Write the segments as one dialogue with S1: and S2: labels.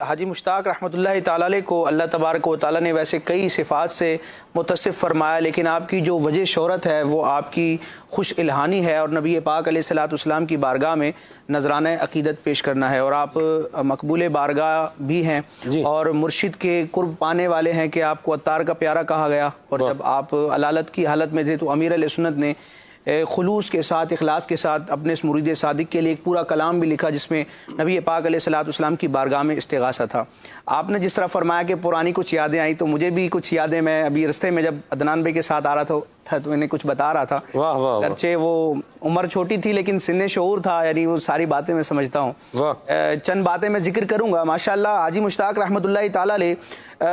S1: حاجی مشتاق رحمۃ اللہ تعالی علیہ کو اللہ تبارک و تعالی نے ویسے کئی صفات سے متصف فرمایا، لیکن آپ کی جو وجہ شہرت ہے وہ آپ کی خوش الہانی ہے اور نبی پاک علیہ الصلوۃ والسلام کی بارگاہ میں نذرانہ عقیدت پیش کرنا ہے، اور آپ مقبول بارگاہ بھی ہیں اور مرشد کے قرب پانے والے ہیں کہ آپ کو عطار کا پیارا کہا گیا، اور جب آپ علالت کی حالت میں تھے تو امیر علیہ سنت نے خلوص کے ساتھ، اخلاص کے ساتھ اپنے اس مرید صادق کے لیے ایک پورا کلام بھی لکھا جس میں نبی پاک علیہ الصلوۃ والسلام کی بارگاہ میں استغاثہ تھا۔ آپ نے جس طرح فرمایا کہ پرانی کچھ یادیں آئیں، تو مجھے بھی کچھ یادیں، میں ابھی رستے میں جب عدنان بھائی کے ساتھ آ رہا تھا تو انہیں کچھ بتا رہا تھا، اگرچہ وہ عمر چھوٹی تھی لیکن سن شعور تھا، یعنی وہ ساری باتیں میں سمجھتا ہوں۔ چند باتیں میں ذکر کروں گا۔ ماشاءاللہ حاجی مشتاق رحمۃ اللہ تعالی علیہ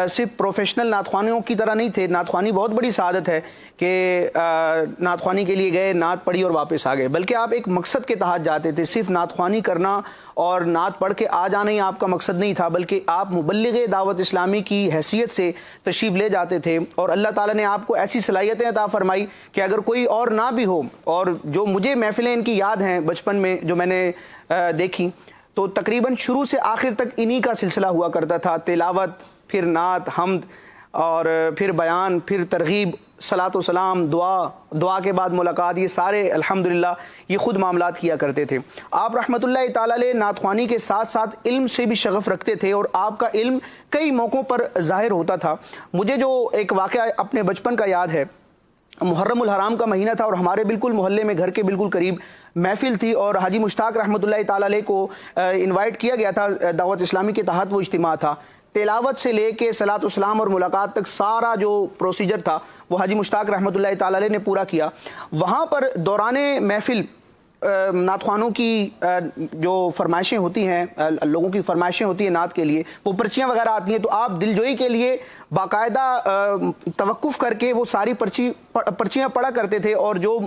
S1: صرف پروفیشنل نعت خوانوں کی طرح نہیں تھے۔ نعت خوانی بہت بڑی سعادت ہے کہ نعت خوانی کے لیے گئے، نعت پڑھی اور واپس آ گئے، بلکہ آپ ایک مقصد کے تحت جاتے تھے۔ صرف نعت خوانی کرنا اور نعت پڑھ کے آ جانا ہی آپ کا مقصد نہیں تھا، بلکہ آپ مبلغ دعوت اسلامی کی حیثیت سے تشریف لے جاتے تھے، اور اللہ تعالیٰ نے آپ کو ایسی صلاحیتیں عطا فرمائی کہ اگر کوئی اور نہ بھی ہو، اور جو مجھے محفلیں ان کی یاد ہیں بچپن میں جو میں نے دیکھی، تو تقریباً شروع سے آخر تک انہی کا سلسلہ ہوا کرتا تھا، تلاوت، پھر نعت، حمد، اور پھر بیان، پھر ترغیب، صلاۃ و سلام، دعا کے بعد ملاقات، یہ سارے الحمدللہ یہ خود معاملات کیا کرتے تھے۔ آپ رحمۃ اللہ تعالی علیہ نعت خوانی کے ساتھ ساتھ علم سے بھی شغف رکھتے تھے، اور آپ کا علم کئی موقعوں پر ظاہر ہوتا تھا۔ مجھے جو ایک واقعہ اپنے بچپن کا یاد ہے، محرم الحرام کا مہینہ تھا اور ہمارے بالکل محلے میں گھر کے بالکل قریب محفل تھی، اور حاجی مشتاق رحمۃ اللہ تعالی علیہ کو انوائٹ کیا گیا تھا دعوت اسلامی کے تحت۔ وہ اجتماع تھا، تلاوت سے لے کے صلاۃ و سلام اور ملاقات تک سارا جو پروسیجر تھا وہ حاجی مشتاق رحمۃ اللہ تعالی علیہ نے پورا کیا۔ وہاں پر دوران محفل نعت خوانوں کی جو فرمائشیں ہوتی ہیں، لوگوں کی فرمائشیں ہوتی ہیں نعت کے لیے، وہ پرچیاں وغیرہ آتی ہیں، تو آپ دلجوئی کے لیے باقاعدہ توقف کر کے وہ ساری پرچیاں پڑھا کرتے تھے، اور جو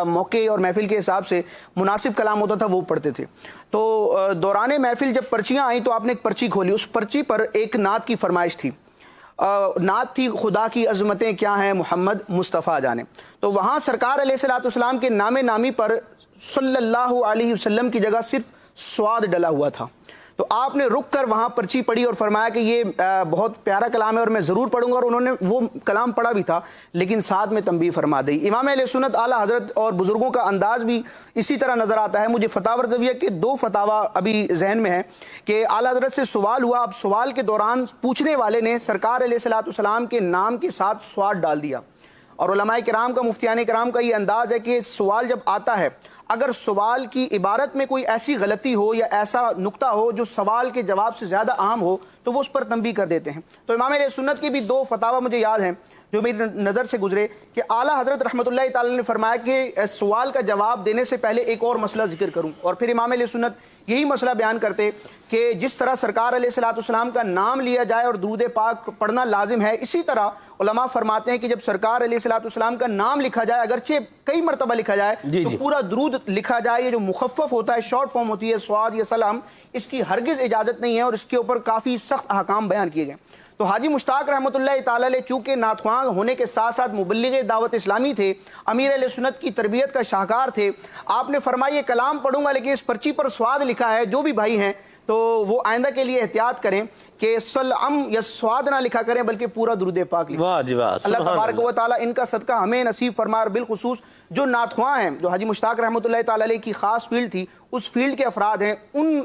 S1: موقع اور محفل کے حساب سے مناسب کلام ہوتا تھا وہ پڑھتے تھے۔ تو دوران محفل جب پرچیاں آئیں تو آپ نے ایک پرچی کھولی، اس پرچی پر ایک نعت کی فرمائش تھی، نعت تھی خدا کی عظمتیں کیا ہیں محمد مصطفیٰ جانے۔ تو وہاں سرکار علیہ الصلوۃ والسلام کے نام نامی پر صلی اللہ علیہ وسلم کی جگہ صرف سواد ڈلا ہوا تھا، تو آپ نے رک کر وہاں پرچی پڑھی اور فرمایا کہ یہ بہت پیارا کلام ہے اور میں ضرور پڑھوں گا، اور انہوں نے وہ کلام پڑھا بھی تھا، لیکن ساتھ میں تنبیہ فرما دی۔ امام اہل سنت اعلیٰ حضرت اور بزرگوں کا انداز بھی اسی طرح نظر آتا ہے۔ مجھے فتاوی رضویہ کے 2 فتاوی ابھی ذہن میں ہیں کہ اعلیٰ حضرت سے سوال ہوا، اب سوال کے دوران پوچھنے والے نے سرکار علیہ الصلوۃ والسلام کے نام کے ساتھ سواد ڈال دیا، اور علماء کرام کا، مفتیان کرام کا یہ انداز ہے کہ سوال جب آتا ہے، اگر سوال کی عبارت میں کوئی ایسی غلطی ہو یا ایسا نقطہ ہو جو سوال کے جواب سے زیادہ اہم ہو تو وہ اس پر تنبیہ کر دیتے ہیں۔ تو امام علیہ سنت کی بھی 2 فتاوی مجھے یاد ہیں جو میری نظر سے گزرے، کہ اعلیٰ حضرت رحمۃ اللہ تعالی نے فرمایا کہ سوال کا جواب دینے سے پہلے ایک اور مسئلہ ذکر کروں، اور پھر امام علیہ سنت یہی مسئلہ بیان کرتے کہ جس طرح سرکار علیہ الصلوۃ والسلام کا نام لیا جائے اور درود پاک پڑھنا لازم ہے، اسی طرح علماء فرماتے ہیں کہ جب سرکار علیہ الصلوۃ والسلام کا نام لکھا جائے، اگرچہ کئی مرتبہ لکھا جائے تو پورا درود لکھا جائے، یہ جو مخفف ہوتا ہے، شارٹ فارم ہوتی ہے، سواد یا سلام، اس کی ہرگز اجازت نہیں ہے، اور اس کے اوپر کافی سخت احکام بیان کیے گئے۔ تو حاجی مشتاق رحمۃ اللہ تعالی علیہ چونکہ نعت خواں ہونے کے ساتھ ساتھ مبلغ دعوت اسلامی تھے، امیر اہل سنت کی تربیت کا شاہکار تھے، آپ نے فرمایا یہ کلام پڑھوں گا لیکن اس پرچی پر سواد لکھا ہے، جو بھی بھائی ہیں تو وہ آئندہ کے لیے احتیاط کریں کہ سلام یا سواد نہ لکھا کریں بلکہ پورا درود پاک لکھیں۔ اللہ تبارک و تعالیٰ ان کا صدقہ ہمیں نصیب فرمائے، اور بالخصوص جو نعت خواں ہیں، جو حاجی مشتاق رحمۃ اللہ تعالی علیہ کی خاص فیلڈ تھی، اس فیلڈ کے افراد ہیں، ان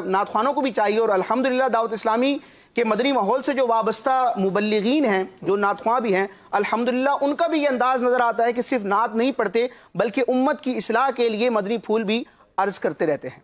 S1: نعت خوانوں کو بھی چاہیے، اور الحمدللہ دعوت اسلامی کہ مدنی ماحول سے جو وابستہ مبلغین ہیں، جو نعت خواں بھی ہیں، الحمدللہ ان کا بھی یہ انداز نظر آتا ہے کہ صرف نعت نہیں پڑھتے بلکہ امت کی اصلاح کے لیے مدنی پھول بھی عرض کرتے رہتے ہیں۔